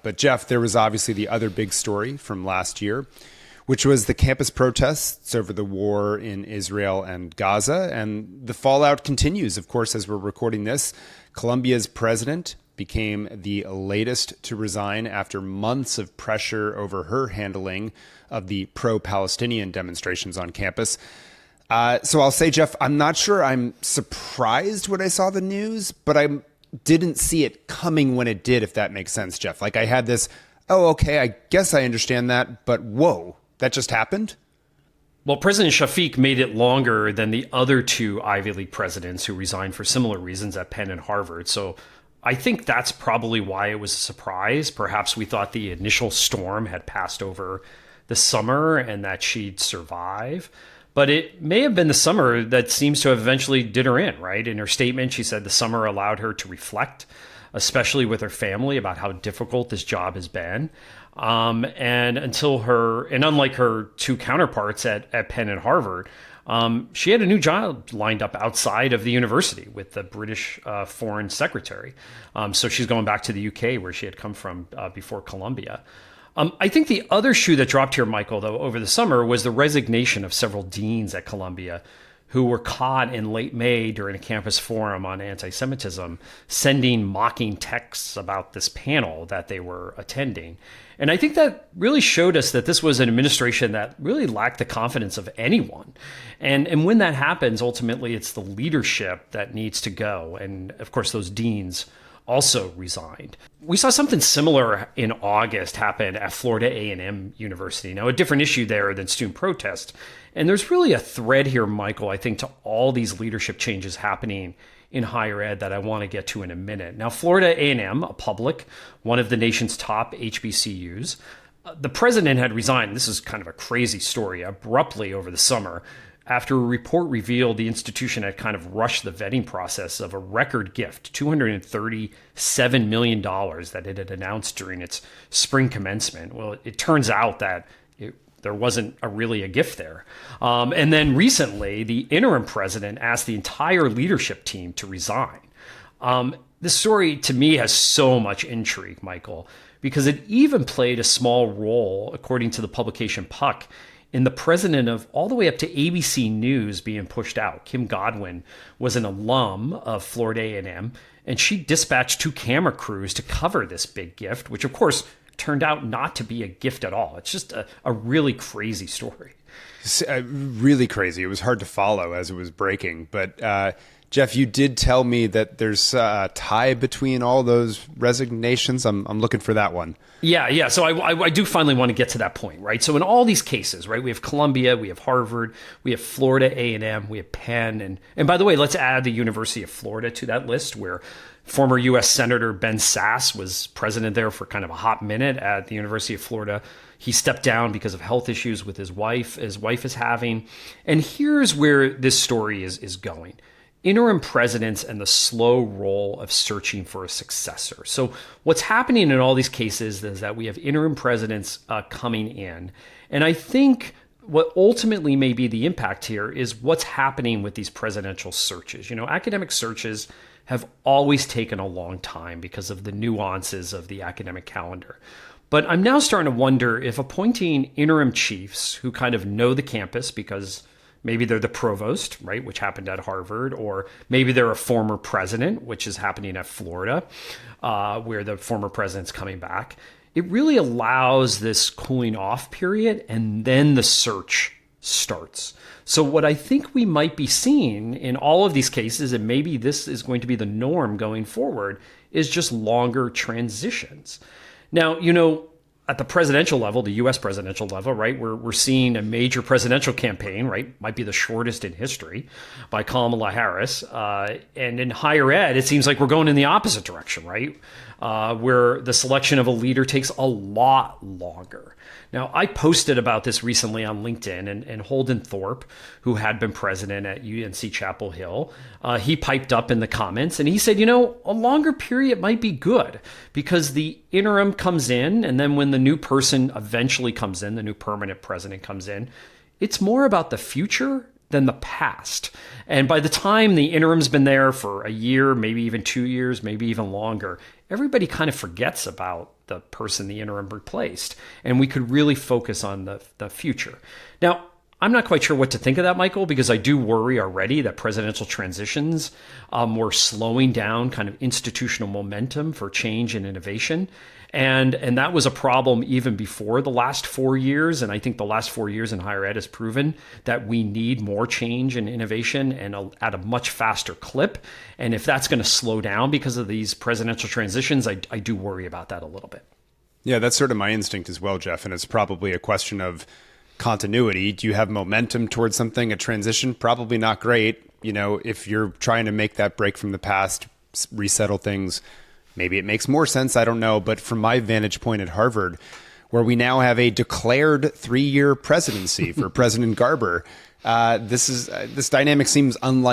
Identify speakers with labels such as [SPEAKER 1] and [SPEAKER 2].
[SPEAKER 1] But Jeff, there was obviously the other big story from last year, which was the campus protests over the war in Israel and Gaza. And the fallout continues, of course, as we're recording this. Colombia's president became the latest to resign after months of pressure over her handling of the pro-Palestinian demonstrations on campus. So I'll say, Jeff, I'm not sure I'm surprised when I saw the news, but I didn't see it coming when it did, if that makes sense, Jeff. Like I had this, oh, okay, I guess I understand that, but whoa, that just happened?
[SPEAKER 2] Well, President Shafik made it longer than the other two Ivy League presidents who resigned for similar reasons at Penn and Harvard. So I think that's probably why it was a surprise. Perhaps we thought the initial storm had passed over the summer and that she'd survive. But it may have been the summer that seems to have eventually did her in, right? In her statement, she said the summer allowed her to reflect, especially with her family, about how difficult this job has been. And unlike her two counterparts at Penn and Harvard, she had a new job lined up outside of the university with the British Foreign Secretary. So she's going back to the UK, where she had come from before Columbia. I think the other shoe that dropped here, Michael, though, over the summer was the resignation of several deans at Columbia who were caught in late May during a campus forum on anti-Semitism, sending mocking texts about this panel that they were attending. And I think that really showed us that this was an administration that really lacked the confidence of anyone. And when that happens, ultimately, it's the leadership that needs to go. And of course, those deans also resigned. We saw something similar in August happen at Florida A&M University. Now, a different issue there than student protest. And there's really a thread here, Michael, I think, to all these leadership changes happening in higher ed that I want to get to in a minute. Now, Florida A&M, a public, one of the nation's top HBCUs, the president had resigned. This is kind of a crazy story, abruptly over the summer, after a report revealed the institution had kind of rushed the vetting process of a record gift, $237 million that it had announced during its spring commencement. Well, it turns out that there wasn't really a gift there. And then recently, the interim president asked the entire leadership team to resign. This story, to me, has so much intrigue, Michael, because it even played a small role, according to the publication Puck, in the president of all the way up to ABC News being pushed out. Kim Godwin was an alum of Florida A&M, and she dispatched 2 camera crews to cover this big gift, which of course turned out not to be a gift at all. It's just a really crazy story.
[SPEAKER 1] Really crazy. It was hard to follow as it was breaking. But Jeff, you did tell me that there's a tie between all those resignations. I'm looking for that one.
[SPEAKER 2] Yeah. So I do finally want to get to that point, right? So in all these cases, right, we have Columbia, we have Harvard, we have Florida A&M, we have Penn. And by the way, let's add the University of Florida to that list, where former U.S. Senator Ben Sasse was president there for kind of a hot minute at the University of Florida. He stepped down because of health issues with his wife is having. And here's where this story is going. Interim presidents and the slow roll of searching for a successor. So what's happening in all these cases is that we have interim presidents coming in. And I think what ultimately may be the impact here is what's happening with these presidential searches. You know, academic searches have always taken a long time because of the nuances of the academic calendar. But I'm now starting to wonder if appointing interim chiefs who kind of know the campus because maybe they're the provost, right, which happened at Harvard, or maybe they're a former president, which is happening at Florida, where the former president's coming back. It really allows this cooling off period, and then the search starts. So what I think we might be seeing in all of these cases, and maybe this is going to be the norm going forward, is just longer transitions. Now, you know, at the presidential level, the U.S. presidential level, right, we're seeing a major presidential campaign, right, might be the shortest in history, by Kamala Harris. And in higher ed, it seems like we're going in the opposite direction, right, where the selection of a leader takes a lot longer. Now, I posted about this recently on LinkedIn, and Holden Thorpe, who had been president at UNC Chapel Hill, he piped up in the comments and he said, you know, a longer period might be good because the interim comes in, and then when the new person eventually comes in, the new permanent president comes in, it's more about the future than the past. And by the time the interim's been there for a year, maybe even 2 years, maybe even longer, everybody kind of forgets about the person the interim replaced. And we could really focus on the future. Now, I'm not quite sure what to think of that, Michael, because I do worry already that presidential transitions were slowing down kind of institutional momentum for change and innovation. And that was a problem even before the last 4 years. And I think the last 4 years in higher ed has proven that we need more change and innovation and at a much faster clip. And if that's going to slow down because of these presidential transitions, I do worry about that a little bit.
[SPEAKER 1] Yeah, that's sort of my instinct as well, Jeff. And it's probably a question of continuity. Do you have momentum towards something? A transition? Probably not great. You know, if you're trying to make that break from the past, resettle things, maybe it makes more sense. I don't know. But from my vantage point at Harvard, where we now have a declared 3-year presidency for President Garber, this dynamic seems unlike